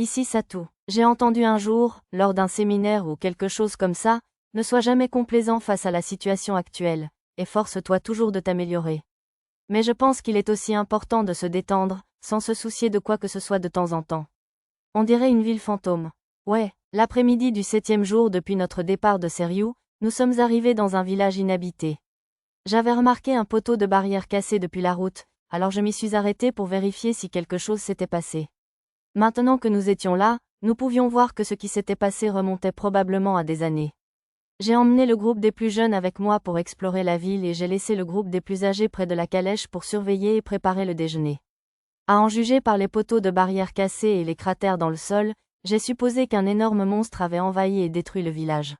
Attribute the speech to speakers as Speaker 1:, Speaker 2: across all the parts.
Speaker 1: Ici Satou. J'ai entendu un jour, lors d'un séminaire ou quelque chose comme ça, ne sois jamais complaisant face à la situation actuelle, et force-toi toujours de t'améliorer. Mais je pense qu'il est aussi important de se détendre, sans se soucier de quoi que ce soit de temps en temps. On dirait une ville fantôme. Ouais, l'après-midi du 7e jour depuis notre départ de Seriou, nous sommes arrivés dans un village inhabité. J'avais remarqué un poteau de barrière cassé depuis la route, alors je m'y suis arrêté pour vérifier si quelque chose s'était passé. Maintenant que nous étions là, nous pouvions voir que ce qui s'était passé remontait probablement à des années. J'ai emmené le groupe des plus jeunes avec moi pour explorer la ville et j'ai laissé le groupe des plus âgés près de la calèche pour surveiller et préparer le déjeuner. À en juger par les poteaux de barrière cassés et les cratères dans le sol, j'ai supposé qu'un énorme monstre avait envahi et détruit le village.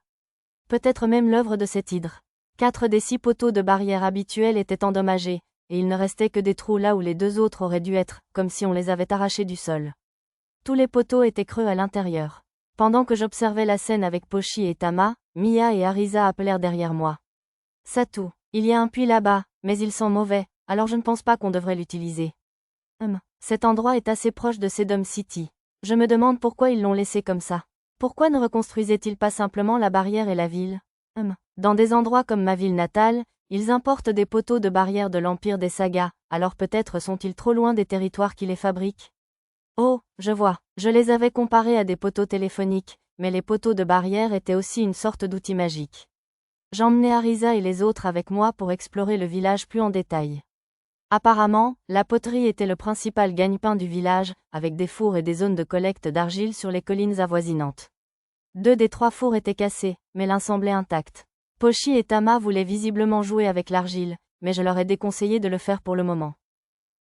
Speaker 1: Peut-être même l'œuvre de cet hydre. 4 des 6 poteaux de barrière habituels étaient endommagés, et il ne restait que des trous là où les 2 autres auraient dû être, comme si on les avait arrachés du sol. Tous les poteaux étaient creux à l'intérieur. Pendant que j'observais la scène avec Pochi et Tama, Mia et Arisa appelèrent derrière moi. Satou, il y a un puits là-bas, mais il sent mauvais, alors je ne pense pas qu'on devrait l'utiliser. Cet endroit est assez proche de Sedum City. Je me demande pourquoi ils l'ont laissé comme ça. Pourquoi ne reconstruisaient-ils pas simplement la barrière et la ville? Dans des endroits comme ma ville natale, ils importent des poteaux de barrière de l'Empire des Sagas, alors peut-être sont-ils trop loin des territoires qui les fabriquent? Oh, je vois, je les avais comparés à des poteaux téléphoniques, mais les poteaux de barrière étaient aussi une sorte d'outil magique. J'emmenais Arisa et les autres avec moi pour explorer le village plus en détail. Apparemment, la poterie était le principal gagne-pain du village, avec des fours et des zones de collecte d'argile sur les collines avoisinantes. 2 des 3 fours étaient cassés, mais l'un semblait intact. Pochi et Tama voulaient visiblement jouer avec l'argile, mais je leur ai déconseillé de le faire pour le moment.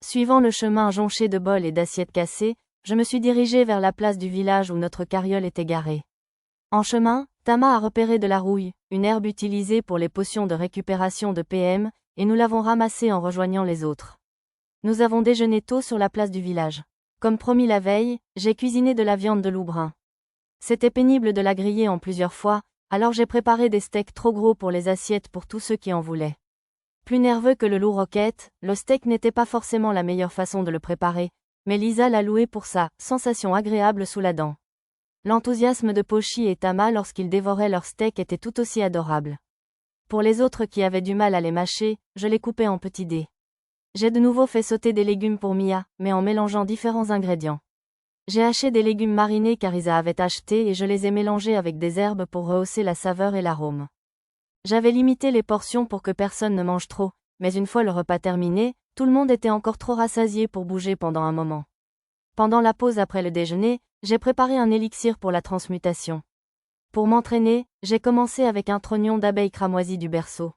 Speaker 1: Suivant le chemin jonché de bols et d'assiettes cassées, je me suis dirigé vers la place du village où notre carriole était garée. En chemin, Tama a repéré de la rouille, une herbe utilisée pour les potions de récupération de PM, et nous l'avons ramassée en rejoignant les autres. Nous avons déjeuné tôt sur la place du village. Comme promis la veille, j'ai cuisiné de la viande de loup brun. C'était pénible de la griller en plusieurs fois, alors j'ai préparé des steaks trop gros pour les assiettes pour tous ceux qui en voulaient. Plus nerveux que le loup roquette, le steak n'était pas forcément la meilleure façon de le préparer, mais Lisa l'a loué pour sa sensation agréable sous la dent. L'enthousiasme de Pochi et Tama lorsqu'ils dévoraient leur steak était tout aussi adorable. Pour les autres qui avaient du mal à les mâcher, je les coupais en petits dés. J'ai de nouveau fait sauter des légumes pour Mia, mais en mélangeant différents ingrédients. J'ai haché des légumes marinés qu'Arisa avait achetés et je les ai mélangés avec des herbes pour rehausser la saveur et l'arôme. J'avais limité les portions pour que personne ne mange trop, mais une fois le repas terminé, tout le monde était encore trop rassasié pour bouger pendant un moment. Pendant la pause après le déjeuner, j'ai préparé un élixir pour la transmutation. Pour m'entraîner, j'ai commencé avec un trognon d'abeille cramoisi du berceau.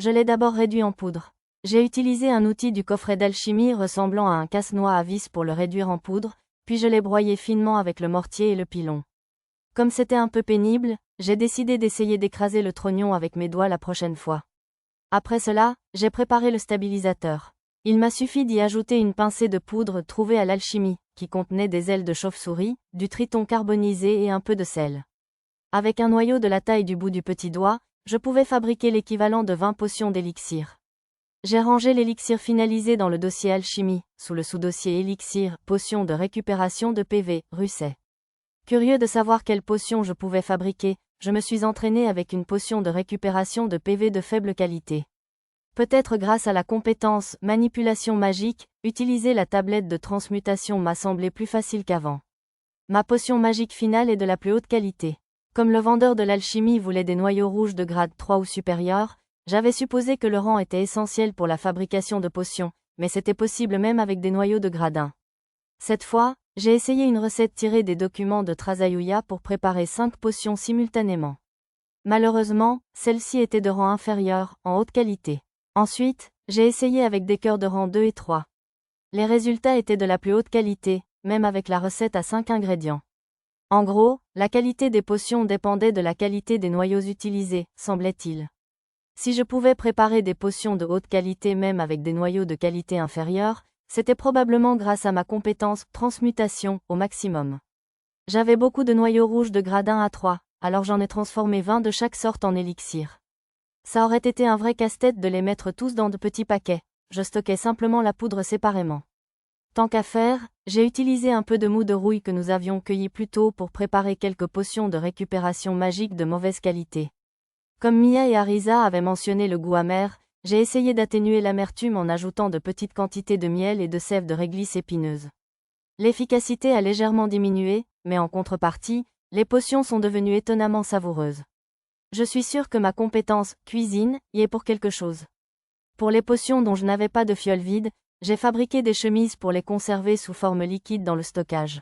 Speaker 1: Je l'ai d'abord réduit en poudre. J'ai utilisé un outil du coffret d'alchimie ressemblant à un casse-noix à vis pour le réduire en poudre, puis je l'ai broyé finement avec le mortier et le pilon. Comme c'était un peu pénible, j'ai décidé d'essayer d'écraser le trognon avec mes doigts la prochaine fois. Après cela, j'ai préparé le stabilisateur. Il m'a suffi d'y ajouter une pincée de poudre trouvée à l'alchimie, qui contenait des ailes de chauve-souris, du triton carbonisé et un peu de sel. Avec un noyau de la taille du bout du petit doigt, je pouvais fabriquer l'équivalent de 20 potions d'élixir. J'ai rangé l'élixir finalisé dans le dossier alchimie, sous le sous-dossier élixir, potion de récupération de PV, Russet. Curieux de savoir quelle potion je pouvais fabriquer, je me suis entraîné avec une potion de récupération de PV de faible qualité. Peut-être grâce à la compétence « manipulation magique », utiliser la tablette de transmutation m'a semblé plus facile qu'avant. Ma potion magique finale est de la plus haute qualité. Comme le vendeur de l'alchimie voulait des noyaux rouges de grade 3 ou supérieur, j'avais supposé que le rang était essentiel pour la fabrication de potions, mais c'était possible même avec des noyaux de grade 1. Cette fois, j'ai essayé une recette tirée des documents de Trazayuya pour préparer 5 potions simultanément. Malheureusement, celle-ci était de rang inférieur, en haute qualité. Ensuite, j'ai essayé avec des cœurs de rang 2 et 3. Les résultats étaient de la plus haute qualité, même avec la recette à 5 ingrédients. En gros, la qualité des potions dépendait de la qualité des noyaux utilisés, semblait-il. Si je pouvais préparer des potions de haute qualité même avec des noyaux de qualité inférieure, c'était probablement grâce à ma compétence « transmutation » au maximum. J'avais beaucoup de noyaux rouges de grade 1 à 3, alors j'en ai transformé 20 de chaque sorte en élixir. Ça aurait été un vrai casse-tête de les mettre tous dans de petits paquets, je stockais simplement la poudre séparément. Tant qu'à faire, j'ai utilisé un peu de mou de rouille que nous avions cueilli plus tôt pour préparer quelques potions de récupération magique de mauvaise qualité. Comme Mia et Arisa avaient mentionné le goût amer, j'ai essayé d'atténuer l'amertume en ajoutant de petites quantités de miel et de sève de réglisse épineuse. L'efficacité a légèrement diminué, mais en contrepartie, les potions sont devenues étonnamment savoureuses. Je suis sûre que ma compétence cuisine y est pour quelque chose. Pour les potions dont je n'avais pas de fiole vide, j'ai fabriqué des chemises pour les conserver sous forme liquide dans le stockage.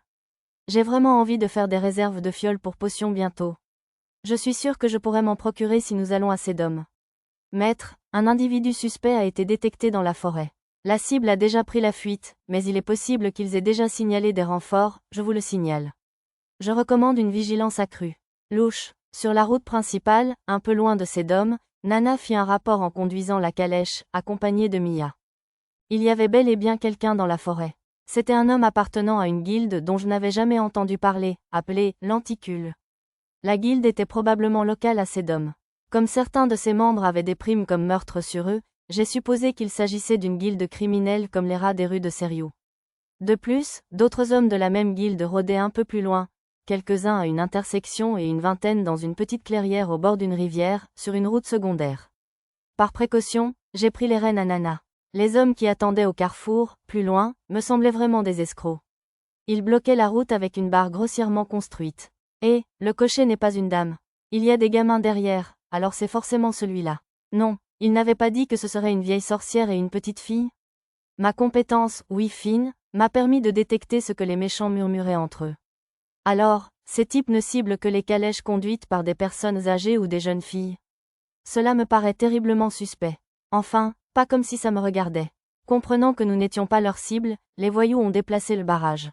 Speaker 1: J'ai vraiment envie de faire des réserves de fioles pour potions bientôt. Je suis sûre que je pourrais m'en procurer si nous allons à Sedom. Maître, un individu suspect a été détecté dans la forêt. La cible a déjà pris la fuite, mais il est possible qu'ils aient déjà signalé des renforts, je vous le signale. Je recommande une vigilance accrue. Louche. Sur la route principale, un peu loin de Sedom, Nana fit un rapport en conduisant la calèche, accompagnée de Mia. Il y avait bel et bien quelqu'un dans la forêt. C'était un homme appartenant à une guilde dont je n'avais jamais entendu parler, appelée l'Anticule. La guilde était probablement locale à Sedom. Comme certains de ses membres avaient des primes comme meurtre sur eux, j'ai supposé qu'il s'agissait d'une guilde criminelle comme les rats des rues de Seriou. De plus, d'autres hommes de la même guilde rôdaient un peu plus loin, quelques-uns à une intersection et une vingtaine dans une petite clairière au bord d'une rivière, sur une route secondaire. Par précaution, j'ai pris les rênes à Nana. Les hommes qui attendaient au carrefour, plus loin, me semblaient vraiment des escrocs. Ils bloquaient la route avec une barre grossièrement construite. Et, le cocher n'est pas une dame. Il y a des gamins derrière, alors c'est forcément celui-là. Non, il n'avait pas dit que ce serait une vieille sorcière et une petite fille? Ma compétence, oui fine, m'a permis de détecter ce que les méchants murmuraient entre eux. Alors, ces types ne ciblent que les calèches conduites par des personnes âgées ou des jeunes filles. Cela me paraît terriblement suspect. Enfin, pas comme si ça me regardait. Comprenant que nous n'étions pas leur cible, les voyous ont déplacé le barrage.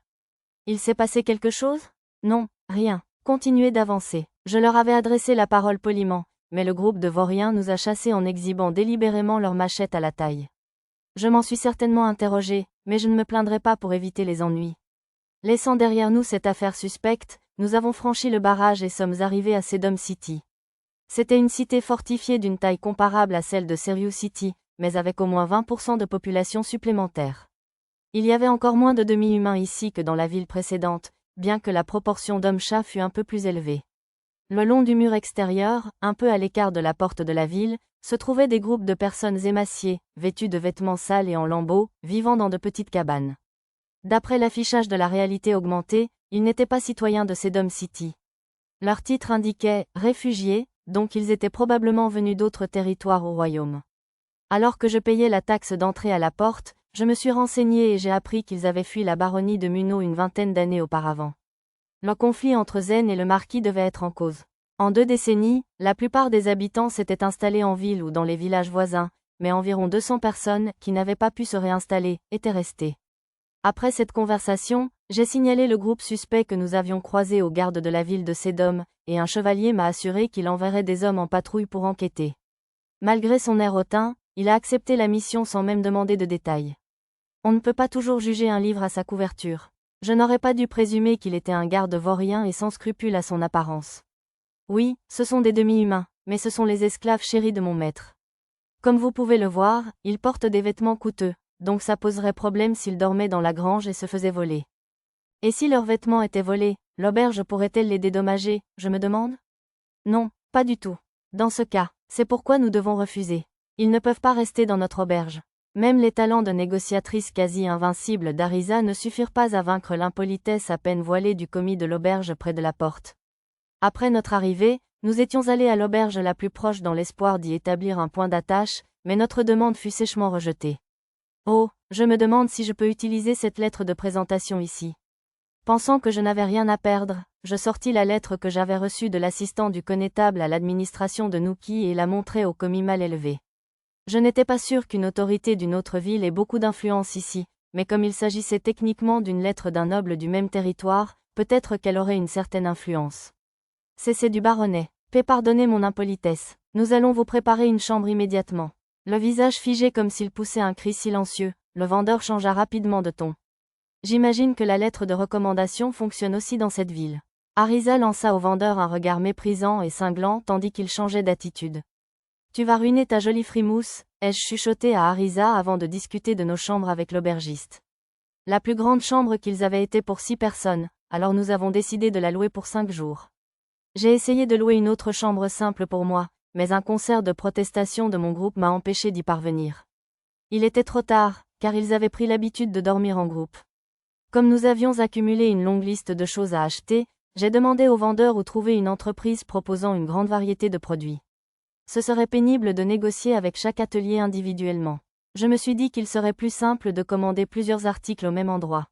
Speaker 1: Il s'est passé quelque chose? Non, rien. Continuez d'avancer. Je leur avais adressé la parole poliment, mais le groupe de vauriens nous a chassés en exhibant délibérément leurs machettes à la taille. Je m'en suis certainement interrogé, mais je ne me plaindrai pas pour éviter les ennuis. Laissant derrière nous cette affaire suspecte, nous avons franchi le barrage et sommes arrivés à Sedom City. C'était une cité fortifiée d'une taille comparable à celle de Seriou City, mais avec au moins 20% de population supplémentaire. Il y avait encore moins de demi-humains ici que dans la ville précédente, bien que la proportion d'hommes-chats fût un peu plus élevée. Le long du mur extérieur, un peu à l'écart de la porte de la ville, se trouvaient des groupes de personnes émaciées, vêtues de vêtements sales et en lambeaux, vivant dans de petites cabanes. D'après l'affichage de la réalité augmentée, ils n'étaient pas citoyens de Sedom City. Leur titre indiquait « réfugiés », donc ils étaient probablement venus d'autres territoires au royaume. Alors que je payais la taxe d'entrée à la porte, je me suis renseigné et j'ai appris qu'ils avaient fui la baronnie de Munno une vingtaine d'années auparavant. Le conflit entre Zen et le marquis devait être en cause. En 2 décennies, la plupart des habitants s'étaient installés en ville ou dans les villages voisins, mais environ 200 personnes, qui n'avaient pas pu se réinstaller, étaient restées. Après cette conversation, j'ai signalé le groupe suspect que nous avions croisé aux gardes de la ville de Sedom, et un chevalier m'a assuré qu'il enverrait des hommes en patrouille pour enquêter. Malgré son air hautain, il a accepté la mission sans même demander de détails. On ne peut pas toujours juger un livre à sa couverture. Je n'aurais pas dû présumer qu'il était un garde vaurien et sans scrupule à son apparence. Oui, ce sont des demi-humains, mais ce sont les esclaves chéris de mon maître. Comme vous pouvez le voir, ils portent des vêtements coûteux, donc ça poserait problème s'ils dormaient dans la grange et se faisaient voler. Et si leurs vêtements étaient volés, l'auberge pourrait-elle les dédommager, je me demande? Non, pas du tout. Dans ce cas, c'est pourquoi nous devons refuser. Ils ne peuvent pas rester dans notre auberge. Même les talents de négociatrice quasi invincible d'Arisa ne suffirent pas à vaincre l'impolitesse à peine voilée du commis de l'auberge près de la porte. Après notre arrivée, nous étions allés à l'auberge la plus proche dans l'espoir d'y établir un point d'attache, mais notre demande fut sèchement rejetée. Oh, je me demande si je peux utiliser cette lettre de présentation ici. Pensant que je n'avais rien à perdre, je sortis la lettre que j'avais reçue de l'assistant du connétable à l'administration de Nuki et la montrai au commis mal élevé. Je n'étais pas sûr qu'une autorité d'une autre ville ait beaucoup d'influence ici, mais comme il s'agissait techniquement d'une lettre d'un noble du même territoire, peut-être qu'elle aurait une certaine influence. C'est du baronnet. Pardonnez mon impolitesse. Nous allons vous préparer une chambre immédiatement. Le visage figé comme s'il poussait un cri silencieux, le vendeur changea rapidement de ton. J'imagine que la lettre de recommandation fonctionne aussi dans cette ville. Arisa lança au vendeur un regard méprisant et cinglant tandis qu'il changeait d'attitude. Tu vas ruiner ta jolie frimousse, ai-je chuchoté à Arisa avant de discuter de nos chambres avec l'aubergiste. La plus grande chambre qu'ils avaient été pour 6 personnes, alors nous avons décidé de la louer pour 5 jours. J'ai essayé de louer une autre chambre simple pour moi, mais un concert de protestation de mon groupe m'a empêché d'y parvenir. Il était trop tard, car ils avaient pris l'habitude de dormir en groupe. Comme nous avions accumulé une longue liste de choses à acheter, j'ai demandé au vendeur où trouver une entreprise proposant une grande variété de produits. Ce serait pénible de négocier avec chaque atelier individuellement. Je me suis dit qu'il serait plus simple de commander plusieurs articles au même endroit.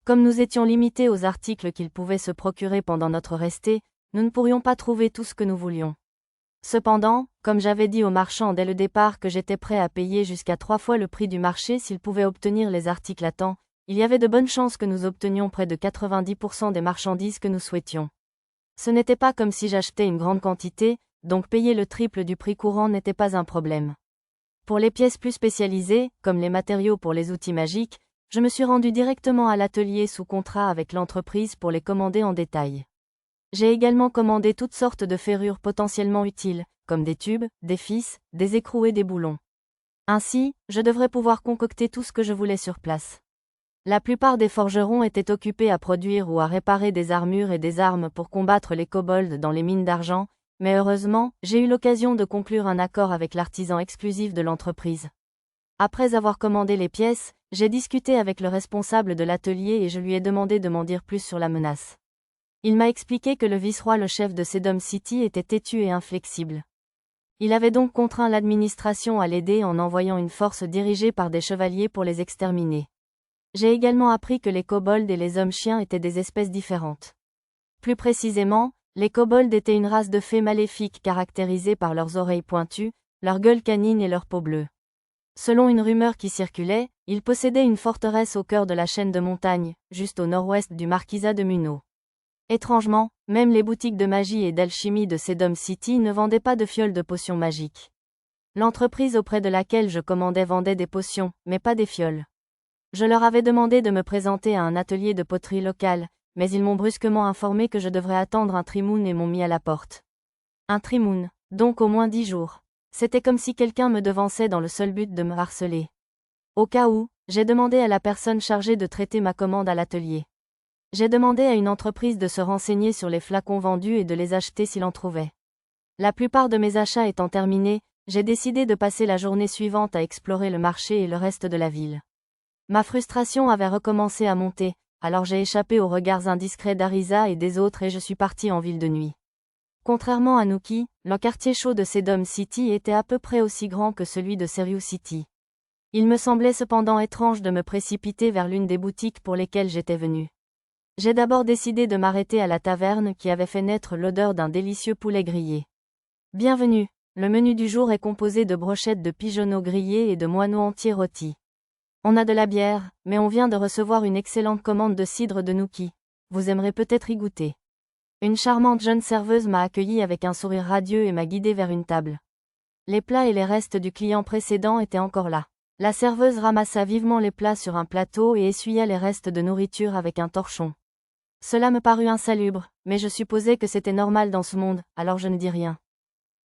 Speaker 1: Comme nous étions limités aux articles qu'ils pouvaient se procurer pendant notre restée, nous ne pourrions pas trouver tout ce que nous voulions. Cependant, comme j'avais dit aux marchands dès le départ que j'étais prêt à payer jusqu'à 3 fois le prix du marché s'ils pouvaient obtenir les articles à temps, il y avait de bonnes chances que nous obtenions près de 90% des marchandises que nous souhaitions. Ce n'était pas comme si j'achetais une grande quantité, donc payer le triple du prix courant n'était pas un problème. Pour les pièces plus spécialisées, comme les matériaux pour les outils magiques, je me suis rendu directement à l'atelier sous contrat avec l'entreprise pour les commander en détail. J'ai également commandé toutes sortes de ferrures potentiellement utiles, comme des tubes, des fils, des écrous et des boulons. Ainsi, je devrais pouvoir concocter tout ce que je voulais sur place. La plupart des forgerons étaient occupés à produire ou à réparer des armures et des armes pour combattre les kobolds dans les mines d'argent, mais heureusement, j'ai eu l'occasion de conclure un accord avec l'artisan exclusif de l'entreprise. Après avoir commandé les pièces, j'ai discuté avec le responsable de l'atelier et je lui ai demandé de m'en dire plus sur la menace. Il m'a expliqué que le vice-roi, le chef de Sedom City, était têtu et inflexible. Il avait donc contraint l'administration à l'aider en envoyant une force dirigée par des chevaliers pour les exterminer. J'ai également appris que les kobolds et les hommes-chiens étaient des espèces différentes. Plus précisément, les kobolds étaient une race de fées maléfiques caractérisée par leurs oreilles pointues, leur gueule canine et leur peau bleue. Selon une rumeur qui circulait, ils possédaient une forteresse au cœur de la chaîne de montagnes, juste au nord-ouest du marquisat de Munno. Étrangement, même les boutiques de magie et d'alchimie de Sedom City ne vendaient pas de fioles de potions magiques. L'entreprise auprès de laquelle je commandais vendait des potions, mais pas des fioles. Je leur avais demandé de me présenter à un atelier de poterie local, mais ils m'ont brusquement informé que je devrais attendre un trimoun et m'ont mis à la porte. Un trimoun, donc au moins 10 jours. C'était comme si quelqu'un me devançait dans le seul but de me harceler. Au cas où, j'ai demandé à la personne chargée de traiter ma commande à l'atelier. J'ai demandé à une entreprise de se renseigner sur les flacons vendus et de les acheter s'il en trouvait. La plupart de mes achats étant terminés, j'ai décidé de passer la journée suivante à explorer le marché et le reste de la ville. Ma frustration avait recommencé à monter, alors j'ai échappé aux regards indiscrets d'Arisa et des autres et je suis parti en ville de nuit. Contrairement à Nuki, le quartier chaud de Sedom City était à peu près aussi grand que celui de Serious City. Il me semblait cependant étrange de me précipiter vers l'une des boutiques pour lesquelles j'étais venu. J'ai d'abord décidé de m'arrêter à la taverne qui avait fait naître l'odeur d'un délicieux poulet grillé. Bienvenue, le menu du jour est composé de brochettes de pigeonneaux grillés et de moineaux entiers rôtis. On a de la bière, mais on vient de recevoir une excellente commande de cidre de Nuki. Vous aimerez peut-être y goûter. Une charmante jeune serveuse m'a accueilli avec un sourire radieux et m'a guidé vers une table. Les plats et les restes du client précédent étaient encore là. La serveuse ramassa vivement les plats sur un plateau et essuya les restes de nourriture avec un torchon. Cela me parut insalubre, mais je supposais que c'était normal dans ce monde, alors je ne dis rien.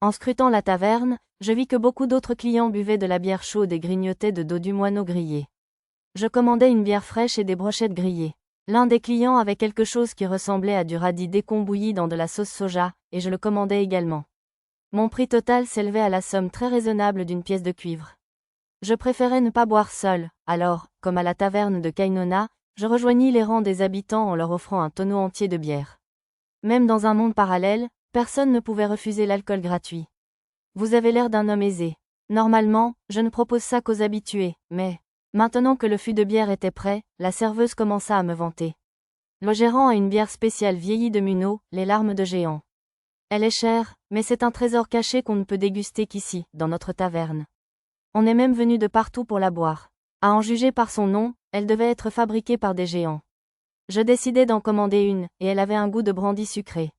Speaker 1: En scrutant la taverne, je vis que beaucoup d'autres clients buvaient de la bière chaude et grignotaient de dos du moineau grillé. Je commandais une bière fraîche et des brochettes grillées. L'un des clients avait quelque chose qui ressemblait à du radis décombouilli dans de la sauce soja, et je le commandais également. Mon prix total s'élevait à la somme très raisonnable d'une pièce de cuivre. Je préférais ne pas boire seul, alors, comme à la taverne de Kainona, je rejoignis les rangs des habitants en leur offrant un tonneau entier de bière. Même dans un monde parallèle, personne ne pouvait refuser l'alcool gratuit. Vous avez l'air d'un homme aisé. Normalement, je ne propose ça qu'aux habitués, mais, maintenant que le fût de bière était prêt, la serveuse commença à me vanter. Le gérant a une bière spéciale vieillie de Munno, les larmes de géant. Elle est chère, mais c'est un trésor caché qu'on ne peut déguster qu'ici, dans notre taverne. On est même venu de partout pour la boire. À en juger par son nom, elle devait être fabriquée par des géants. Je décidai d'en commander une, et elle avait un goût de brandy sucré.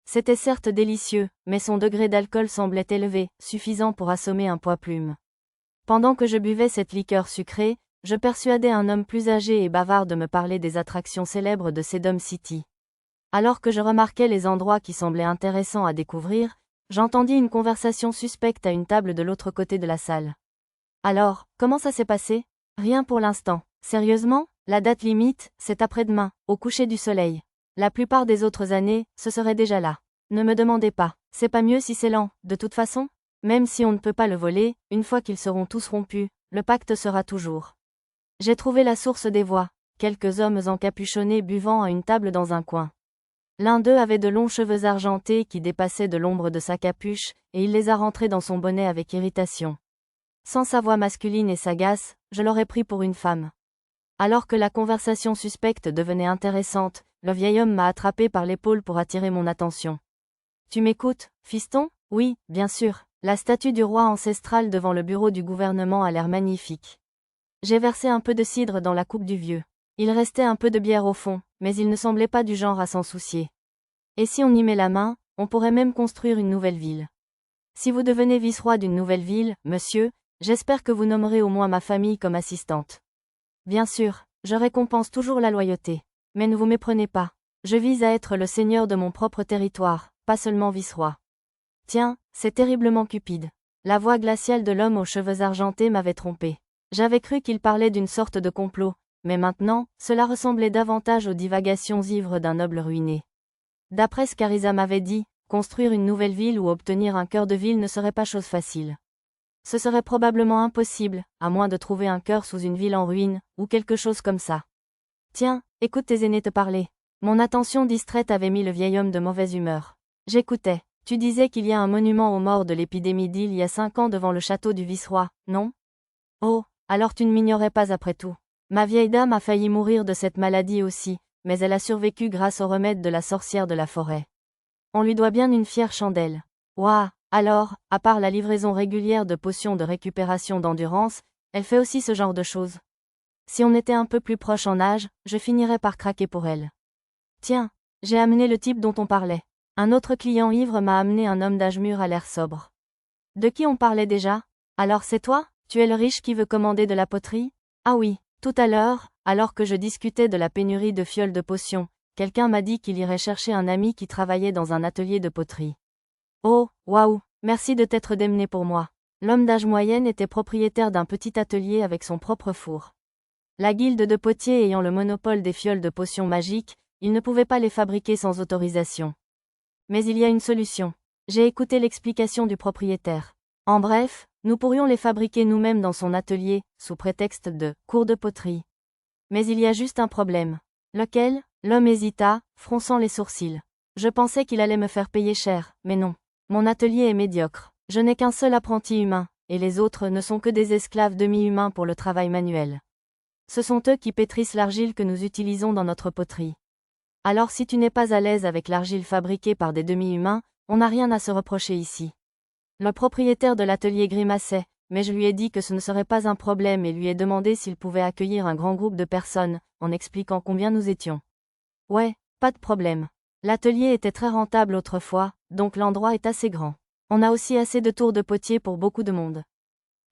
Speaker 1: C'était certes délicieux, mais son degré d'alcool semblait élevé, suffisant pour assommer un poids-plume. Pendant que je buvais cette liqueur sucrée, je persuadai un homme plus âgé et bavard de me parler des attractions célèbres de Sedom City. Alors que je remarquais les endroits qui semblaient intéressants à découvrir, j'entendis une conversation suspecte à une table de l'autre côté de la salle. Alors, comment ça s'est passé? Rien pour l'instant. Sérieusement? La date limite, c'est après-demain, au coucher du soleil. La plupart des autres années, ce serait déjà là. Ne me demandez pas, c'est pas mieux si c'est lent, de toute façon? Même si on ne peut pas le voler, une fois qu'ils seront tous rompus, le pacte sera toujours. J'ai trouvé la source des voix, quelques hommes encapuchonnés buvant à une table dans un coin. L'un d'eux avait de longs cheveux argentés qui dépassaient de l'ombre de sa capuche, et il les a rentrés dans son bonnet avec irritation. Sans sa voix masculine et sagace, je l'aurais pris pour une femme. Alors que la conversation suspecte devenait intéressante, le vieil homme m'a attrapé par l'épaule pour attirer mon attention. Tu m'écoutes, fiston? Oui, bien sûr. La statue du roi ancestral devant le bureau du gouvernement a l'air magnifique. J'ai versé un peu de cidre dans la coupe du vieux. Il restait un peu de bière au fond, mais il ne semblait pas du genre à s'en soucier. Et si on y met la main, on pourrait même construire une nouvelle ville. Si vous devenez vice-roi d'une nouvelle ville, monsieur, j'espère que vous nommerez au moins ma famille comme assistante. Bien sûr, je récompense toujours la loyauté. Mais ne vous méprenez pas. Je vise à être le seigneur de mon propre territoire, pas seulement vice-roi. Tiens, c'est terriblement cupide. La voix glaciale de l'homme aux cheveux argentés m'avait trompé. J'avais cru qu'il parlait d'une sorte de complot, mais maintenant, cela ressemblait davantage aux divagations ivres d'un noble ruiné. D'après ce qu'Arisa m'avait dit, construire une nouvelle ville ou obtenir un cœur de ville ne serait pas chose facile. Ce serait probablement impossible, à moins de trouver un cœur sous une ville en ruine, ou quelque chose comme ça. Tiens, écoute tes aînés te parler. Mon attention distraite avait mis le vieil homme de mauvaise humeur. J'écoutais. Tu disais qu'il y a un monument aux morts de l'épidémie d'il y a 5 ans devant le château du vice-roi, non? Oh, alors tu ne m'ignorais pas après tout. Ma vieille dame a failli mourir de cette maladie aussi, mais elle a survécu grâce au remède de la sorcière de la forêt. On lui doit bien une fière chandelle. Ouah, alors, à part la livraison régulière de potions de récupération d'endurance, elle fait aussi ce genre de choses. Si on était un peu plus proche en âge, je finirais par craquer pour elle. Tiens, j'ai amené le type dont on parlait. Un autre client ivre m'a amené un homme d'âge mûr à l'air sobre. De qui on parlait déjà? Alors c'est toi? Tu es le riche qui veut commander de la poterie? Ah oui, tout à l'heure, alors que je discutais de la pénurie de fioles de potions, quelqu'un m'a dit qu'il irait chercher un ami qui travaillait dans un atelier de poterie. Oh, waouh, merci de t'être démené pour moi. L'homme d'âge moyenne était propriétaire d'un petit atelier avec son propre four. La guilde de potiers ayant le monopole des fioles de potions magiques, il ne pouvait pas les fabriquer sans autorisation. Mais il y a une solution. J'ai écouté l'explication du propriétaire. En bref, nous pourrions les fabriquer nous-mêmes dans son atelier, sous prétexte de cours de poterie. Mais il y a juste un problème. Lequel? L'homme hésita, fronçant les sourcils. Je pensais qu'il allait me faire payer cher, mais non. Mon atelier est médiocre. Je n'ai qu'un seul apprenti humain, et les autres ne sont que des esclaves demi-humains pour le travail manuel. Ce sont eux qui pétrissent l'argile que nous utilisons dans notre poterie. Alors si tu n'es pas à l'aise avec l'argile fabriquée par des demi-humains, on n'a rien à se reprocher ici. Le propriétaire de l'atelier grimaçait, mais je lui ai dit que ce ne serait pas un problème et lui ai demandé s'il pouvait accueillir un grand groupe de personnes, en expliquant combien nous étions. Ouais, pas de problème. L'atelier était très rentable autrefois, donc l'endroit est assez grand. On a aussi assez de tours de potier pour beaucoup de monde.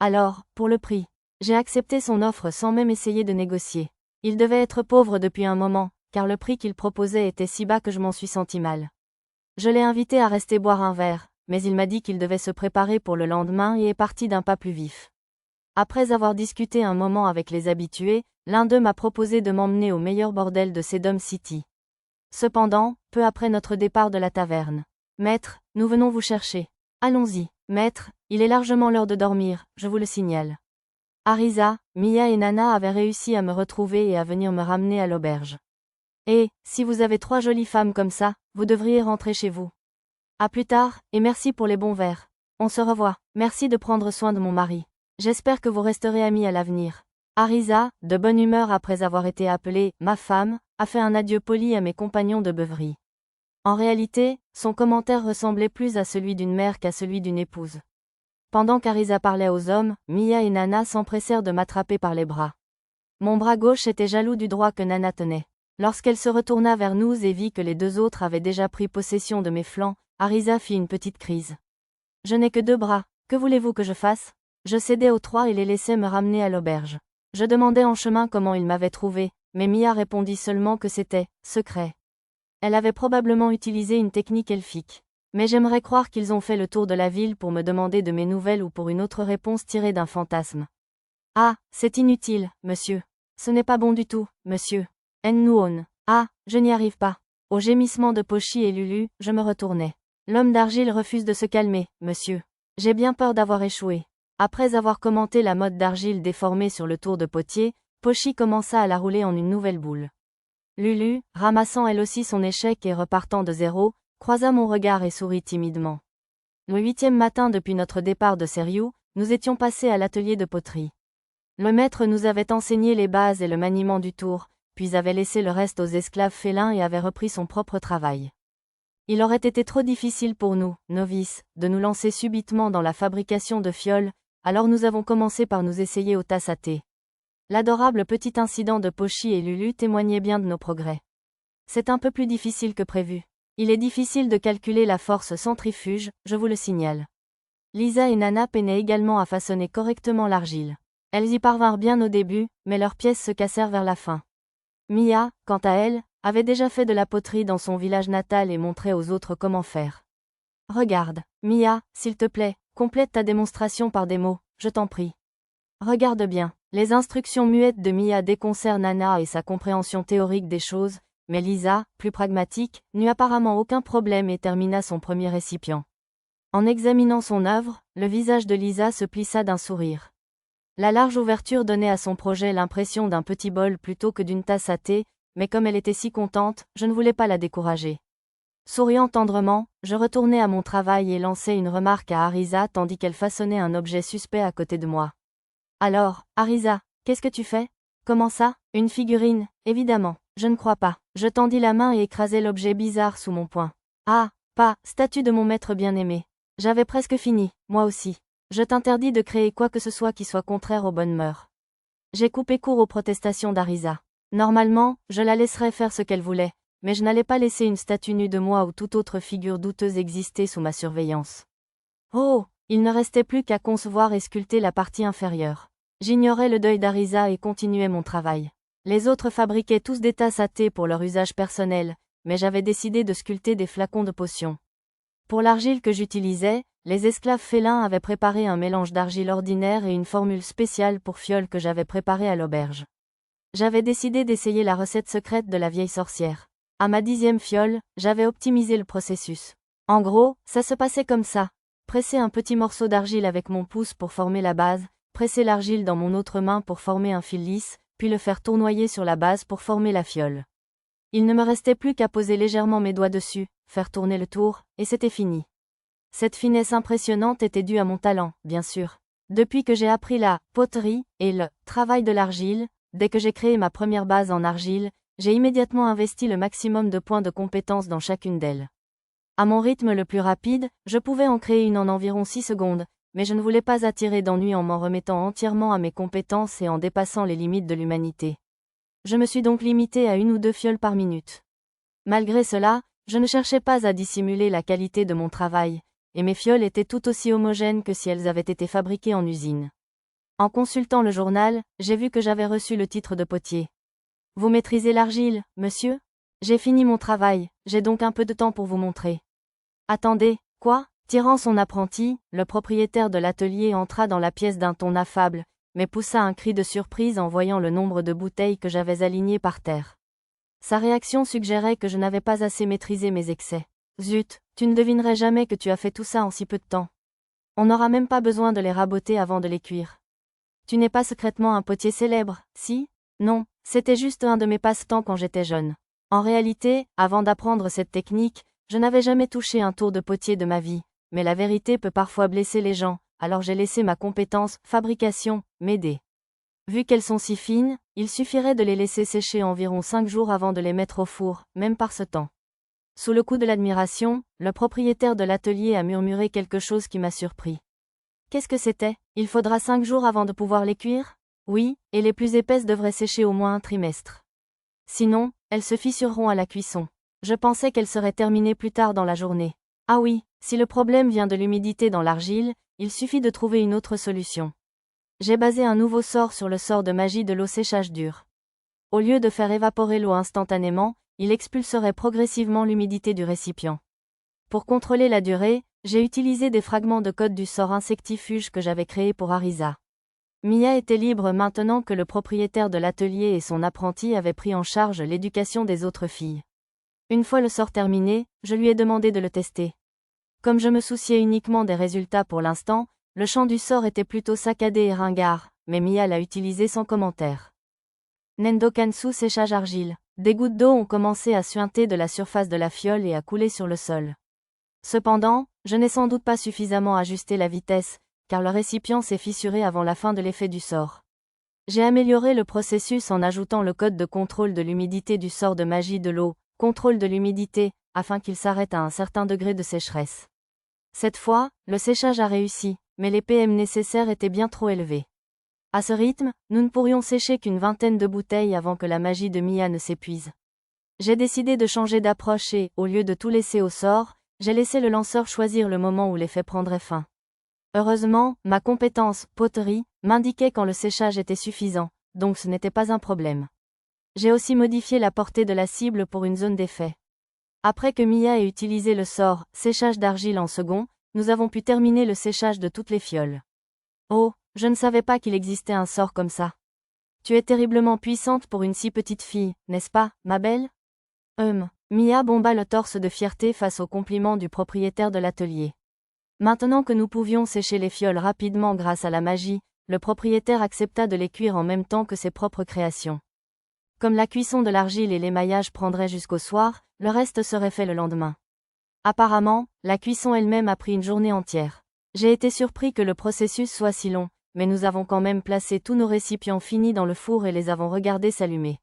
Speaker 1: Alors, pour le prix, j'ai accepté son offre sans même essayer de négocier. Il devait être pauvre depuis un moment, car le prix qu'il proposait était si bas que je m'en suis senti mal. Je l'ai invité à rester boire un verre, mais il m'a dit qu'il devait se préparer pour le lendemain et est parti d'un pas plus vif. Après avoir discuté un moment avec les habitués, l'un d'eux m'a proposé de m'emmener au meilleur bordel de Sedum City. Cependant, peu après notre départ de la taverne. Maître, nous venons vous chercher. Allons-y, maître, il est largement l'heure de dormir, je vous le signale. Arisa, Mia et Nana avaient réussi à me retrouver et à venir me ramener à l'auberge. Et, si vous avez 3 jolies femmes comme ça, vous devriez rentrer chez vous. À plus tard, et merci pour les bons verres. On se revoit. Merci de prendre soin de mon mari. J'espère que vous resterez amis à l'avenir. Arisa, de bonne humeur après avoir été appelée « ma femme », a fait un adieu poli à mes compagnons de beuverie. En réalité, son commentaire ressemblait plus à celui d'une mère qu'à celui d'une épouse. Pendant qu'Arisa parlait aux hommes, Mia et Nana s'empressèrent de m'attraper par les bras. Mon bras gauche était jaloux du droit que Nana tenait. Lorsqu'elle se retourna vers nous et vit que les 2 autres avaient déjà pris possession de mes flancs, Arisa fit une petite crise. Je n'ai que 2 bras, que voulez-vous que je fasse? Je cédai aux 3 et les laissai me ramener à l'auberge. Je demandai en chemin comment ils m'avaient trouvé, mais Mia répondit seulement que c'était « secret ». Elle avait probablement utilisé une technique elfique. Mais j'aimerais croire qu'ils ont fait le tour de la ville pour me demander de mes nouvelles ou pour une autre réponse tirée d'un fantasme. Ah, c'est inutile, monsieur. Ce n'est pas bon du tout, monsieur. Nuon. Ah, je n'y arrive pas. Au gémissement de Pochi et Lulu, je me retournai. L'homme d'argile refuse de se calmer, monsieur. J'ai bien peur d'avoir échoué. Après avoir commenté la motte d'argile déformée sur le tour de potier, Pochi commença à la rouler en une nouvelle boule. Lulu, ramassant elle aussi son échec et repartant de zéro, croisa mon regard et sourit timidement. Le 8e matin depuis notre départ de Seriou, nous étions passés à l'atelier de poterie. Le maître nous avait enseigné les bases et le maniement du tour, puis avait laissé le reste aux esclaves félins et avait repris son propre travail. Il aurait été trop difficile pour nous, novices, de nous lancer subitement dans la fabrication de fioles, alors nous avons commencé par nous essayer aux tasses à thé. L'adorable petit incident de Pochi et Lulu témoignait bien de nos progrès. C'est un peu plus difficile que prévu. Il est difficile de calculer la force centrifuge, je vous le signale. Lisa et Nana peinaient également à façonner correctement l'argile. Elles y parvinrent bien au début, mais leurs pièces se cassèrent vers la fin. Mia, quant à elle, avait déjà fait de la poterie dans son village natal et montrait aux autres comment faire. Regarde, Mia, s'il te plaît, complète ta démonstration par des mots, je t'en prie. Regarde bien, les instructions muettes de Mia déconcertent Nana et sa compréhension théorique des choses, mais Lisa, plus pragmatique, n'eut apparemment aucun problème et termina son premier récipient. En examinant son œuvre, le visage de Lisa se plissa d'un sourire. La large ouverture donnait à son projet l'impression d'un petit bol plutôt que d'une tasse à thé, mais comme elle était si contente, je ne voulais pas la décourager. Souriant tendrement, je retournai à mon travail et lançai une remarque à Arisa tandis qu'elle façonnait un objet suspect à côté de moi. Alors, Arisa, qu'est-ce que tu fais? Comment ça? Une figurine? Évidemment, je ne crois pas. Je tendis la main et écrasai l'objet bizarre sous mon poing. Ah, pas, statue de mon maître bien-aimé. J'avais presque fini, moi aussi. Je t'interdis de créer quoi que ce soit qui soit contraire aux bonnes mœurs. J'ai coupé court aux protestations d'Arisa. Normalement, je la laisserais faire ce qu'elle voulait, mais je n'allais pas laisser une statue nue de moi ou toute autre figure douteuse exister sous ma surveillance. Oh, il ne restait plus qu'à concevoir et sculpter la partie inférieure. J'ignorais le deuil d'Arisa et continuais mon travail. Les autres fabriquaient tous des tasses à thé pour leur usage personnel, mais j'avais décidé de sculpter des flacons de potions. Pour l'argile que j'utilisais, les esclaves félins avaient préparé un mélange d'argile ordinaire et une formule spéciale pour fioles que j'avais préparée à l'auberge. J'avais décidé d'essayer la recette secrète de la vieille sorcière. À ma 10e fiole, j'avais optimisé le processus. En gros, ça se passait comme ça. Presser un petit morceau d'argile avec mon pouce pour former la base, presser l'argile dans mon autre main pour former un fil lisse, puis le faire tournoyer sur la base pour former la fiole. Il ne me restait plus qu'à poser légèrement mes doigts dessus, faire tourner le tour, et c'était fini. Cette finesse impressionnante était due à mon talent, bien sûr. Depuis que j'ai appris la poterie et le travail de l'argile, dès que j'ai créé ma première base en argile, j'ai immédiatement investi le maximum de points de compétence dans chacune d'elles. À mon rythme le plus rapide, je pouvais en créer une en environ 6 secondes, mais je ne voulais pas attirer d'ennui en m'en remettant entièrement à mes compétences et en dépassant les limites de l'humanité. Je me suis donc limité à 1 ou 2 fioles par minute. Malgré cela, je ne cherchais pas à dissimuler la qualité de mon travail, et mes fioles étaient tout aussi homogènes que si elles avaient été fabriquées en usine. En consultant le journal, j'ai vu que j'avais reçu le titre de potier. Vous maîtrisez l'argile, monsieur? J'ai fini mon travail, j'ai donc un peu de temps pour vous montrer. Attendez, quoi? Tirant son apprenti, le propriétaire de l'atelier entra dans la pièce d'un ton affable, mais poussa un cri de surprise en voyant le nombre de bouteilles que j'avais alignées par terre. Sa réaction suggérait que je n'avais pas assez maîtrisé mes excès. Zut, tu ne devinerais jamais que tu as fait tout ça en si peu de temps. On n'aura même pas besoin de les raboter avant de les cuire. Tu n'es pas secrètement un potier célèbre, si? Non, c'était juste un de mes passe-temps quand j'étais jeune. En réalité, avant d'apprendre cette technique, je n'avais jamais touché un tour de potier de ma vie, mais la vérité peut parfois blesser les gens, alors j'ai laissé ma compétence, fabrication, m'aider. Vu qu'elles sont si fines, il suffirait de les laisser sécher environ 5 jours avant de les mettre au four, même par ce temps. Sous le coup de l'admiration, le propriétaire de l'atelier a murmuré quelque chose qui m'a surpris. Qu'est-ce que c'était? Il faudra 5 jours avant de pouvoir les cuire? Oui, et les plus épaisses devraient sécher au moins un trimestre. Sinon, elles se fissureront à la cuisson. Je pensais qu'elles seraient terminées plus tard dans la journée. Ah oui, si le problème vient de l'humidité dans l'argile, il suffit de trouver une autre solution. J'ai basé un nouveau sort sur le sort de magie de l'eau séchage dure. Au lieu de faire évaporer l'eau instantanément, il expulserait progressivement l'humidité du récipient. Pour contrôler la durée, j'ai utilisé des fragments de code du sort insectifuge que j'avais créé pour Arisa. Mia était libre maintenant que le propriétaire de l'atelier et son apprenti avaient pris en charge l'éducation des autres filles. Une fois le sort terminé, je lui ai demandé de le tester. Comme je me souciais uniquement des résultats pour l'instant, le champ du sort était plutôt saccadé et ringard, mais Mia l'a utilisé sans commentaire. Nendokansu séchage argile. Des gouttes d'eau ont commencé à suinter de la surface de la fiole et à couler sur le sol. Cependant, je n'ai sans doute pas suffisamment ajusté la vitesse, car le récipient s'est fissuré avant la fin de l'effet du sort. J'ai amélioré le processus en ajoutant le code de contrôle de l'humidité du sort de magie de l'eau, contrôle de l'humidité, afin qu'il s'arrête à un certain degré de sécheresse. Cette fois, le séchage a réussi, mais les PM nécessaires étaient bien trop élevés. À ce rythme, nous ne pourrions sécher qu'une vingtaine de bouteilles avant que la magie de Mia ne s'épuise. J'ai décidé de changer d'approche et, au lieu de tout laisser au sort, j'ai laissé le lanceur choisir le moment où l'effet prendrait fin. Heureusement, ma compétence, poterie, m'indiquait quand le séchage était suffisant, donc ce n'était pas un problème. J'ai aussi modifié la portée de la cible pour une zone d'effet. Après que Mia ait utilisé le sort, séchage d'argile en second, nous avons pu terminer le séchage de toutes les fioles. Oh, je ne savais pas qu'il existait un sort comme ça. Tu es terriblement puissante pour une si petite fille, n'est-ce pas, ma belle? Mia bomba le torse de fierté face aux compliments du propriétaire de l'atelier. Maintenant que nous pouvions sécher les fioles rapidement grâce à la magie, le propriétaire accepta de les cuire en même temps que ses propres créations. Comme la cuisson de l'argile et l'émaillage prendrait jusqu'au soir, le reste serait fait le lendemain. Apparemment, la cuisson elle-même a pris une journée entière. J'ai été surpris que le processus soit si long, mais nous avons quand même placé tous nos récipients finis dans le four et les avons regardés s'allumer.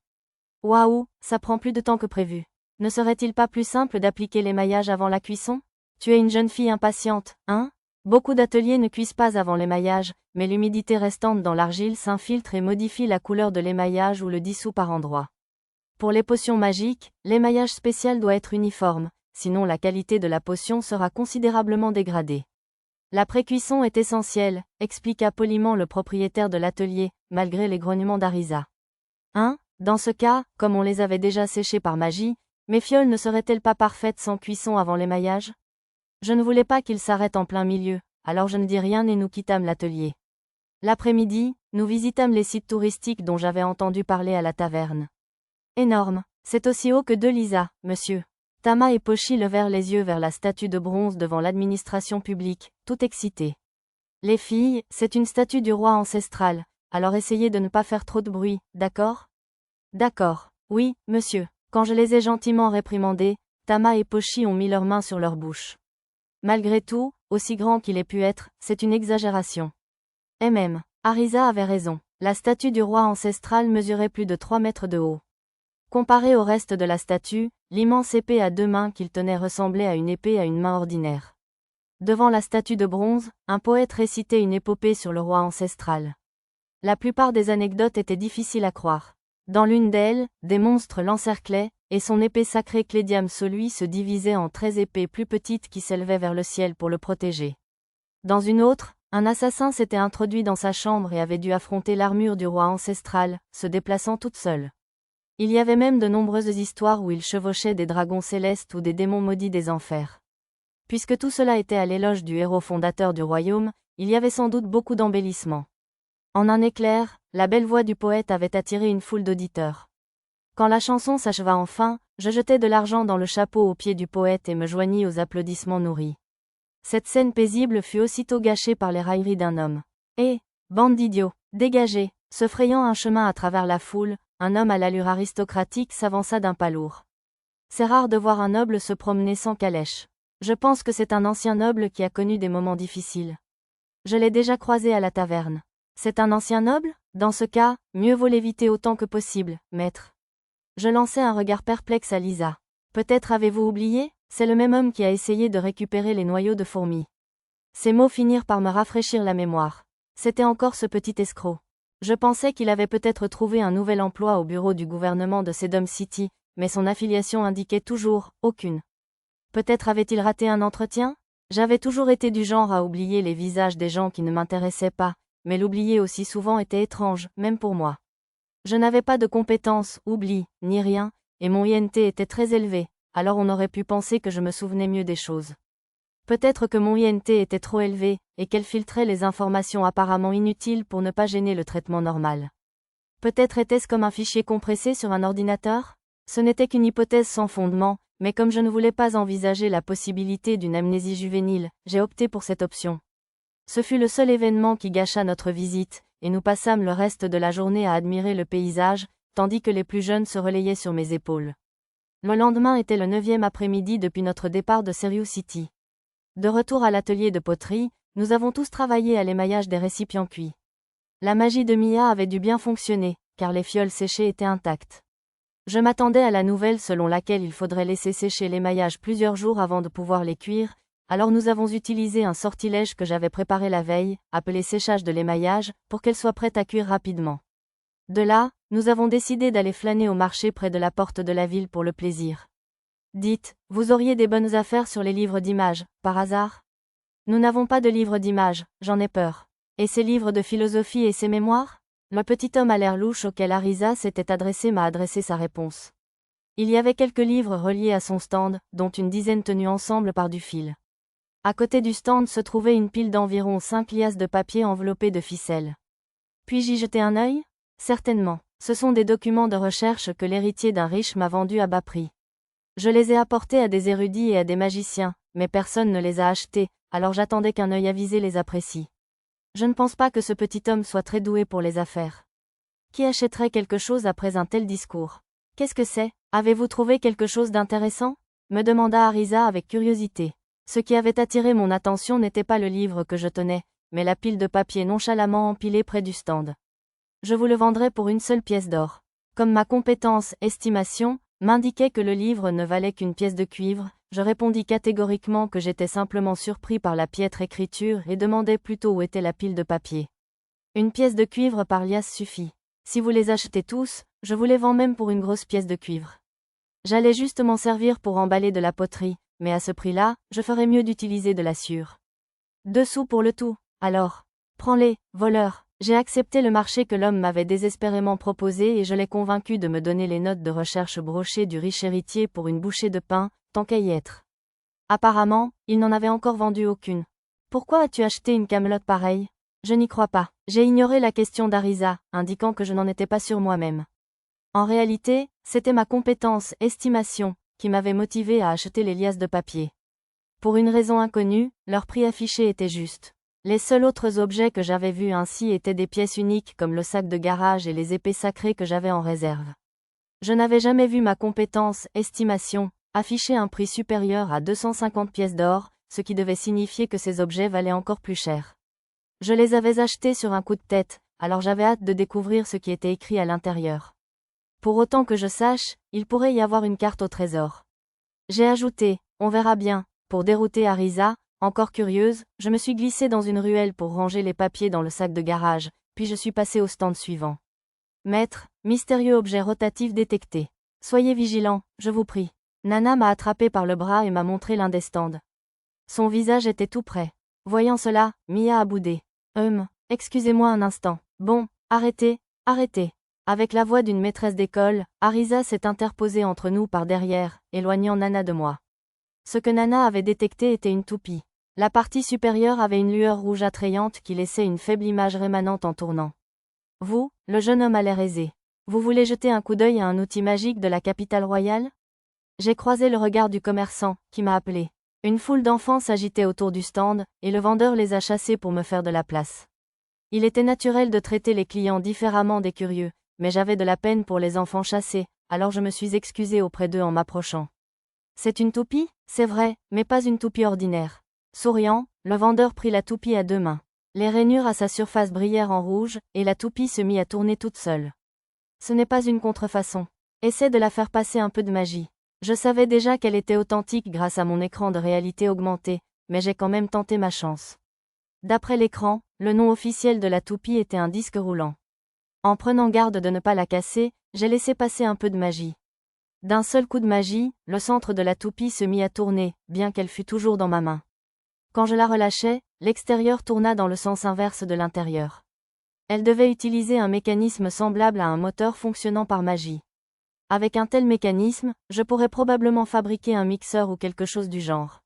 Speaker 1: Waouh, ça prend plus de temps que prévu. Ne serait-il pas plus simple d'appliquer l'émaillage avant la cuisson? Tu es une jeune fille impatiente, hein? Beaucoup d'ateliers ne cuisent pas avant l'émaillage, mais l'humidité restante dans l'argile s'infiltre et modifie la couleur de l'émaillage ou le dissout par endroits. Pour les potions magiques, l'émaillage spécial doit être uniforme, sinon la qualité de la potion sera considérablement dégradée. La pré-cuisson est essentielle, expliqua poliment le propriétaire de l'atelier, malgré les grognements d'Arisa. Dans ce cas, comme on les avait déjà séchées par magie, mes fioles ne seraient-elles pas parfaites sans cuisson avant l'émaillage? Je ne voulais pas qu'il s'arrête en plein milieu, alors je ne dis rien et nous quittâmes l'atelier. L'après-midi, nous visitâmes les sites touristiques dont j'avais entendu parler à la taverne. Énorme, c'est aussi haut que de Lisa, monsieur. Tama et Pochi levèrent les yeux vers la statue de bronze devant l'administration publique, tout excités. Les filles, c'est une statue du roi ancestral, alors essayez de ne pas faire trop de bruit, d'accord? D'accord, oui, monsieur. Quand je les ai gentiment réprimandés, Tama et Pochi ont mis leurs mains sur leur bouche. Malgré tout, aussi grand qu'il ait pu être, c'est une exagération. Et même, Arisa avait raison, la statue du roi ancestral mesurait plus de 3 mètres de haut. Comparé au reste de la statue, l'immense épée à 2 mains qu'il tenait ressemblait à une épée à une main ordinaire. Devant la statue de bronze, un poète récitait une épopée sur le roi ancestral. La plupart des anecdotes étaient difficiles à croire. Dans l'une d'elles, des monstres l'encerclaient, et son épée sacrée Clédiam Solui se divisait en 13 épées plus petites qui s'élevaient vers le ciel pour le protéger. Dans une autre, un assassin s'était introduit dans sa chambre et avait dû affronter l'armure du roi ancestral, se déplaçant toute seule. Il y avait même de nombreuses histoires où il chevauchait des dragons célestes ou des démons maudits des enfers. Puisque tout cela était à l'éloge du héros fondateur du royaume, il y avait sans doute beaucoup d'embellissements. En un éclair, la belle voix du poète avait attiré une foule d'auditeurs. Quand la chanson s'acheva enfin, je jetai de l'argent dans le chapeau aux pieds du poète et me joignis aux applaudissements nourris. Cette scène paisible fut aussitôt gâchée par les railleries d'un homme. Bande d'idiots, dégagez! Se frayant un chemin à travers la foule, un homme à l'allure aristocratique s'avança d'un pas lourd. C'est rare de voir un noble se promener sans calèche. Je pense que c'est un ancien noble qui a connu des moments difficiles. Je l'ai déjà croisé à la taverne. C'est un ancien noble? Dans ce cas, mieux vaut l'éviter autant que possible, maître. Je lançai un regard perplexe à Lisa. Peut-être avez-vous oublié? C'est le même homme qui a essayé de récupérer les noyaux de fourmis. Ces mots finirent par me rafraîchir la mémoire. C'était encore ce petit escroc. Je pensais qu'il avait peut-être trouvé un nouvel emploi au bureau du gouvernement de Sedum City, mais son affiliation indiquait toujours « aucune ». Peut-être avait-il raté un entretien? J'avais toujours été du genre à oublier les visages des gens qui ne m'intéressaient pas, mais l'oublier aussi souvent était étrange, même pour moi. Je n'avais pas de compétences, oubli, ni rien, et mon INT était très élevé, alors on aurait pu penser que je me souvenais mieux des choses. Peut-être que mon INT était trop élevé, et qu'elle filtrait les informations apparemment inutiles pour ne pas gêner le traitement normal. Peut-être était-ce comme un fichier compressé sur un ordinateur? Ce n'était qu'une hypothèse sans fondement, mais comme je ne voulais pas envisager la possibilité d'une amnésie juvénile, j'ai opté pour cette option. Ce fut le seul événement qui gâcha notre visite, et nous passâmes le reste de la journée à admirer le paysage, tandis que les plus jeunes se relayaient sur mes épaules. Le lendemain était le 9e après-midi depuis notre départ de Serious City. De retour à l'atelier de poterie, nous avons tous travaillé à l'émaillage des récipients cuits. La magie de Mia avait dû bien fonctionner, car les fioles séchées étaient intactes. Je m'attendais à la nouvelle selon laquelle il faudrait laisser sécher l'émaillage plusieurs jours avant de pouvoir les cuire, alors nous avons utilisé un sortilège que j'avais préparé la veille, appelé séchage de l'émaillage, pour qu'elle soit prête à cuire rapidement. De là, nous avons décidé d'aller flâner au marché près de la porte de la ville pour le plaisir. Dites, vous auriez des bonnes affaires sur les livres d'images, par hasard? Nous n'avons pas de livres d'images, j'en ai peur. Et ces livres de philosophie et ces mémoires? Le petit homme à l'air louche auquel Arisa s'était adressé m'a adressé sa réponse. Il y avait quelques livres reliés à son stand, dont une dizaine tenus ensemble par du fil. À côté du stand se trouvait une pile d'environ 5 liasses de papier enveloppées de ficelle. Puis-je y jeter un œil? Certainement. Ce sont des documents de recherche que l'héritier d'un riche m'a vendus à bas prix. Je les ai apportés à des érudits et à des magiciens, mais personne ne les a achetés, alors j'attendais qu'un œil avisé les apprécie. Je ne pense pas que ce petit homme soit très doué pour les affaires. Qui achèterait quelque chose après un tel discours? Qu'est-ce que c'est? Avez-vous trouvé quelque chose d'intéressant? Me demanda Arisa avec curiosité. Ce qui avait attiré mon attention n'était pas le livre que je tenais, mais la pile de papier nonchalamment empilée près du stand. Je vous le vendrai pour une seule pièce d'or. Comme ma compétence, estimation, m'indiquait que le livre ne valait qu'une pièce de cuivre, je répondis catégoriquement que j'étais simplement surpris par la piètre écriture et demandai plutôt où était la pile de papier. Une pièce de cuivre par liasse suffit. Si vous les achetez tous, je vous les vends même pour une grosse pièce de cuivre. J'allais juste m'en servir pour emballer de la poterie, mais à ce prix-là, je ferais mieux d'utiliser de la sciure. 2 sous pour le tout, alors. Prends-les, voleur. J'ai accepté le marché que l'homme m'avait désespérément proposé et je l'ai convaincu de me donner les notes de recherche brochées du riche héritier pour une bouchée de pain, tant qu'à y être. Apparemment, il n'en avait encore vendu aucune. Pourquoi as-tu acheté une camelote pareille? Je n'y crois pas. J'ai ignoré la question d'Arisa, indiquant que je n'en étais pas sûr moi-même. En réalité, c'était ma compétence, estimation, qui m'avait motivé à acheter les liasses de papier. Pour une raison inconnue, leur prix affiché était juste. Les seuls autres objets que j'avais vus ainsi étaient des pièces uniques comme le sac de garage et les épées sacrées que j'avais en réserve. Je n'avais jamais vu ma compétence, estimation, afficher un prix supérieur à 250 pièces d'or, ce qui devait signifier que ces objets valaient encore plus cher. Je les avais achetés sur un coup de tête, alors j'avais hâte de découvrir ce qui était écrit à l'intérieur. Pour autant que je sache, il pourrait y avoir une carte au trésor. J'ai ajouté, on verra bien, pour dérouter Arisa. Encore curieuse, je me suis glissée dans une ruelle pour ranger les papiers dans le sac de garage, puis je suis passée au stand suivant. Maître, mystérieux objet rotatif détecté. Soyez vigilant, je vous prie. Nana m'a attrapé par le bras et m'a montré l'un des stands. Son visage était tout près. Voyant cela, Mia a boudé. Excusez-moi un instant. Bon, arrêtez, arrêtez. Avec la voix d'une maîtresse d'école, Arisa s'est interposée entre nous par derrière, éloignant Nana de moi. Ce que Nana avait détecté était une toupie. La partie supérieure avait une lueur rouge attrayante qui laissait une faible image rémanente en tournant. Vous, le jeune homme à l'air aisé. Vous voulez jeter un coup d'œil à un outil magique de la capitale royale? J'ai croisé le regard du commerçant, qui m'a appelé. Une foule d'enfants s'agitait autour du stand, et le vendeur les a chassés pour me faire de la place. Il était naturel de traiter les clients différemment des curieux, mais j'avais de la peine pour les enfants chassés, alors je me suis excusée auprès d'eux en m'approchant. C'est une toupie? C'est vrai, mais pas une toupie ordinaire. Souriant, le vendeur prit la toupie à 2 mains. Les rainures à sa surface brillèrent en rouge, et la toupie se mit à tourner toute seule. Ce n'est pas une contrefaçon. Essaie de la faire passer un peu de magie. Je savais déjà qu'elle était authentique grâce à mon écran de réalité augmentée, mais j'ai quand même tenté ma chance. D'après l'écran, le nom officiel de la toupie était un disque roulant. En prenant garde de ne pas la casser, j'ai laissé passer un peu de magie. D'un seul coup de magie, le centre de la toupie se mit à tourner, bien qu'elle fût toujours dans ma main. Quand je la relâchai, l'extérieur tourna dans le sens inverse de l'intérieur. Elle devait utiliser un mécanisme semblable à un moteur fonctionnant par magie. Avec un tel mécanisme, je pourrais probablement fabriquer un mixeur ou quelque chose du genre.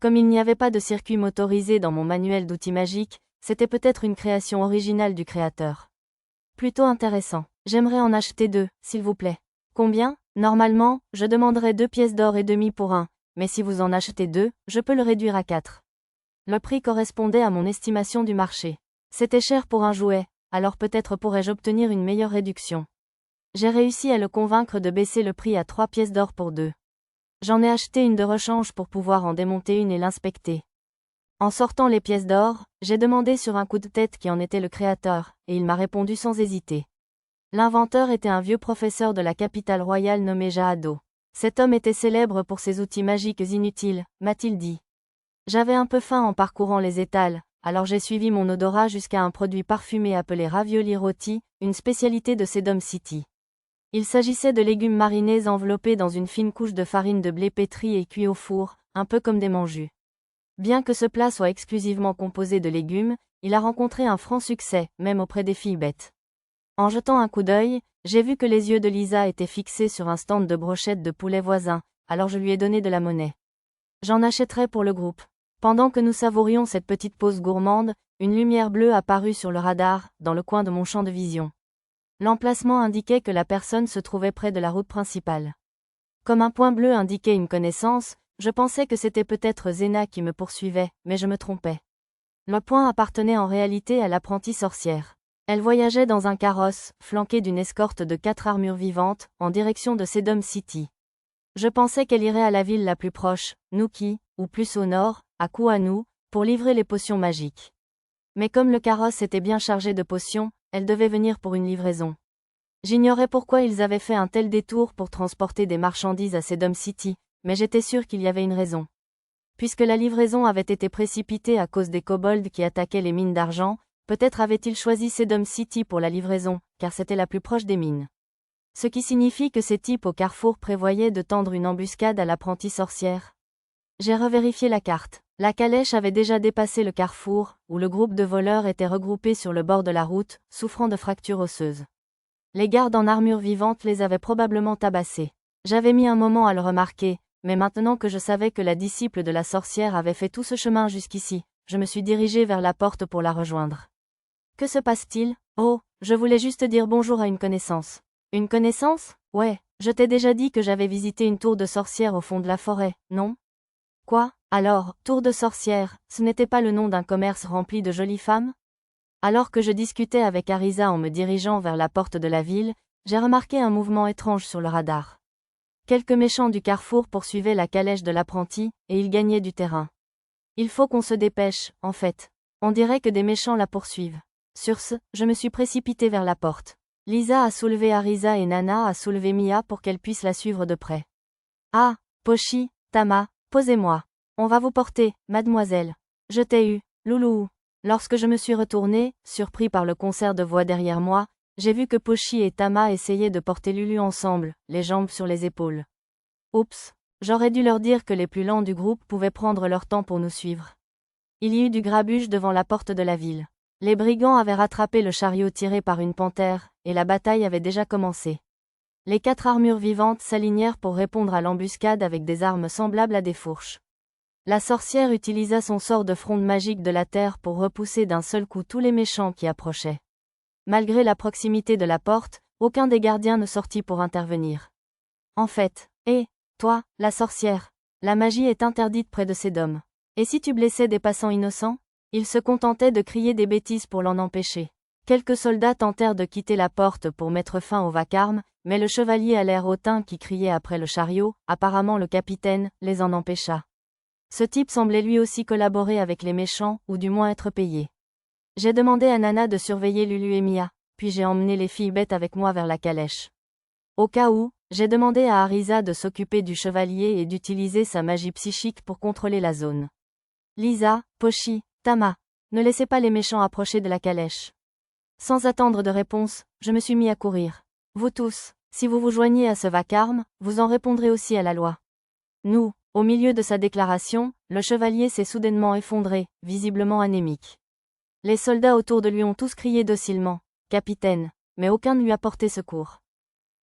Speaker 1: Comme il n'y avait pas de circuit motorisé dans mon manuel d'outils magiques, c'était peut-être une création originale du créateur. Plutôt intéressant. J'aimerais en acheter 2, s'il vous plaît. Combien? Normalement, je demanderais 2 pièces d'or et demi pour un, mais si vous en achetez 2, je peux le réduire à 4. Le prix correspondait à mon estimation du marché. C'était cher pour un jouet, alors peut-être pourrais-je obtenir une meilleure réduction. J'ai réussi à le convaincre de baisser le prix à 3 pièces d'or pour 2. J'en ai acheté une de rechange pour pouvoir en démonter une et l'inspecter. En sortant les pièces d'or, j'ai demandé sur un coup de tête qui en était le créateur, et il m'a répondu sans hésiter. L'inventeur était un vieux professeur de la capitale royale nommé Jahado. Cet homme était célèbre pour ses outils magiques inutiles, m'a-t-il dit. J'avais un peu faim en parcourant les étals, alors j'ai suivi mon odorat jusqu'à un produit parfumé appelé ravioli rôti, une spécialité de Sedum City. Il s'agissait de légumes marinés enveloppés dans une fine couche de farine de blé pétrie et cuits au four, un peu comme des manjus. Bien que ce plat soit exclusivement composé de légumes, il a rencontré un franc succès, même auprès des filles bêtes. En jetant un coup d'œil, j'ai vu que les yeux de Lisa étaient fixés sur un stand de brochettes de poulet voisin, alors je lui ai donné de la monnaie. J'en achèterai pour le groupe. Pendant que nous savourions cette petite pause gourmande, une lumière bleue apparut sur le radar, dans le coin de mon champ de vision. L'emplacement indiquait que la personne se trouvait près de la route principale. Comme un point bleu indiquait une connaissance, je pensais que c'était peut-être Zena qui me poursuivait, mais je me trompais. Le point appartenait en réalité à l'apprentie sorcière. Elle voyageait dans un carrosse, flanqué d'une escorte de 4 armures vivantes, en direction de Sedum City. Je pensais qu'elle irait à la ville la plus proche, Nuki, ou plus au nord, à Kuanu, pour livrer les potions magiques. Mais comme le carrosse était bien chargé de potions, elle devait venir pour une livraison. J'ignorais pourquoi ils avaient fait un tel détour pour transporter des marchandises à Sedum City, mais j'étais sûr qu'il y avait une raison. Puisque la livraison avait été précipitée à cause des kobolds qui attaquaient les mines d'argent, peut-être avait-il choisi Sedum City pour la livraison, car c'était la plus proche des mines. Ce qui signifie que ces types au carrefour prévoyaient de tendre une embuscade à l'apprentie sorcière. J'ai revérifié la carte. La calèche avait déjà dépassé le carrefour, où le groupe de voleurs était regroupé sur le bord de la route, souffrant de fractures osseuses. Les gardes en armure vivante les avaient probablement tabassés. J'avais mis un moment à le remarquer, mais maintenant que je savais que la disciple de la sorcière avait fait tout ce chemin jusqu'ici, je me suis dirigé vers la porte pour la rejoindre. Que se passe-t-il? Oh, je voulais juste dire bonjour à une connaissance. Une connaissance? Ouais, je t'ai déjà dit que j'avais visité une tour de sorcière au fond de la forêt, non? Quoi? Alors, tour de sorcière, ce n'était pas le nom d'un commerce rempli de jolies femmes? Alors que je discutais avec Arisa en me dirigeant vers la porte de la ville, j'ai remarqué un mouvement étrange sur le radar. Quelques méchants du carrefour poursuivaient la calèche de l'apprenti, et ils gagnaient du terrain. Il faut qu'on se dépêche, en fait. On dirait que des méchants la poursuivent. Sur ce, je me suis précipité vers la porte. Lisa a soulevé Arisa et Nana a soulevé Mia pour qu'elles puissent la suivre de près. Ah, Pochi, Tama, posez-moi. On va vous porter, mademoiselle. Je t'ai eu, loulou. Lorsque je me suis retourné, surpris par le concert de voix derrière moi, j'ai vu que Pochi et Tama essayaient de porter Lulu ensemble, les jambes sur les épaules. Oups, j'aurais dû leur dire que les plus lents du groupe pouvaient prendre leur temps pour nous suivre. Il y eut du grabuge devant la porte de la ville. Les brigands avaient rattrapé le chariot tiré par une panthère, et la bataille avait déjà commencé. Les 4 armures vivantes s'alignèrent pour répondre à l'embuscade avec des armes semblables à des fourches. La sorcière utilisa son sort de fronde magique de la terre pour repousser d'un seul coup tous les méchants qui approchaient. Malgré la proximité de la porte, aucun des gardiens ne sortit pour intervenir. En fait, toi, la sorcière, la magie est interdite près de ces dômes. Et si tu blessais des passants innocents? Ils se contentaient de crier des bêtises pour l'en empêcher. Quelques soldats tentèrent de quitter la porte pour mettre fin au vacarme, mais le chevalier à l'air hautain qui criait après le chariot, apparemment le capitaine, les en empêcha. Ce type semblait lui aussi collaborer avec les méchants, ou du moins être payé. J'ai demandé à Nana de surveiller Lulu et Mia, puis j'ai emmené les filles bêtes avec moi vers la calèche. Au cas où, j'ai demandé à Arisa de s'occuper du chevalier et d'utiliser sa magie psychique pour contrôler la zone. Lisa, Pochi, Tama, ne laissez pas les méchants approcher de la calèche. Sans attendre de réponse, je me suis mis à courir. Vous tous, si vous vous joignez à ce vacarme, vous en répondrez aussi à la loi. Nous, au milieu de sa déclaration, le chevalier s'est soudainement effondré, visiblement anémique. Les soldats autour de lui ont tous crié docilement, « Capitaine », mais aucun ne lui a porté secours.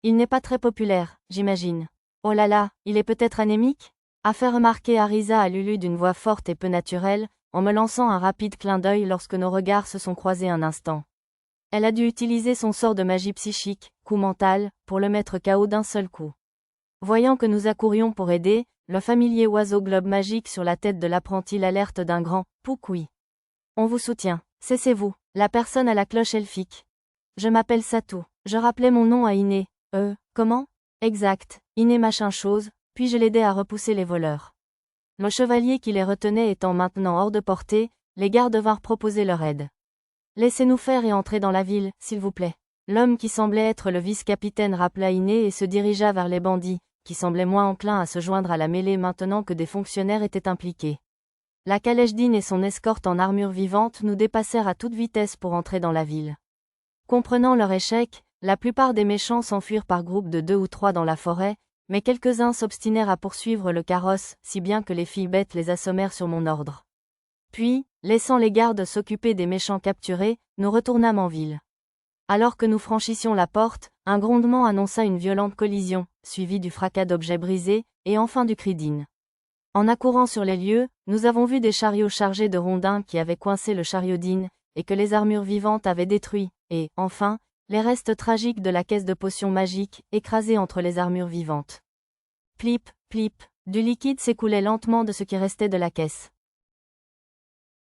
Speaker 1: Il n'est pas très populaire, j'imagine. Oh là là, il est peut-être anémique? a fait remarquer Arisa à Lulu d'une voix forte et peu naturelle, en me lançant un rapide clin d'œil lorsque nos regards se sont croisés un instant. Elle a dû utiliser son sort de magie psychique, coup mental, pour le mettre KO d'un seul coup. Voyant que nous accourions pour aider, le familier oiseau globe magique sur la tête de l'apprenti l'alerte d'un grand « Poukoui ». On vous soutient. Cessez-vous. La personne à la cloche elfique. Je m'appelle Satou. Je rappelais mon nom à Iné. Comment? Exact. Iné machin chose, puis je l'aidais à repousser les voleurs. Le chevalier qui les retenait étant maintenant hors de portée, les gardes vinrent proposer leur aide. Laissez-nous faire et entrer dans la ville, s'il vous plaît. L'homme qui semblait être le vice-capitaine rappela Iné et se dirigea vers les bandits, qui semblaient moins enclins à se joindre à la mêlée maintenant que des fonctionnaires étaient impliqués. La calèche d'Ine et son escorte en armure vivante nous dépassèrent à toute vitesse pour entrer dans la ville. Comprenant leur échec, la plupart des méchants s'enfuirent par groupes de 2 ou 3 dans la forêt, mais quelques-uns s'obstinèrent à poursuivre le carrosse, si bien que les filles bêtes les assommèrent sur mon ordre. Puis, laissant les gardes s'occuper des méchants capturés, nous retournâmes en ville. Alors que nous franchissions la porte, un grondement annonça une violente collision, suivie du fracas d'objets brisés, et enfin du cri d'Ine. En accourant sur les lieux, nous avons vu des chariots chargés de rondins qui avaient coincé le chariot d'Ine, et que les armures vivantes avaient détruit, et, enfin, les restes tragiques de la caisse de potions magiques, écrasés entre les armures vivantes. Plip, plip, du liquide s'écoulait lentement de ce qui restait de la caisse.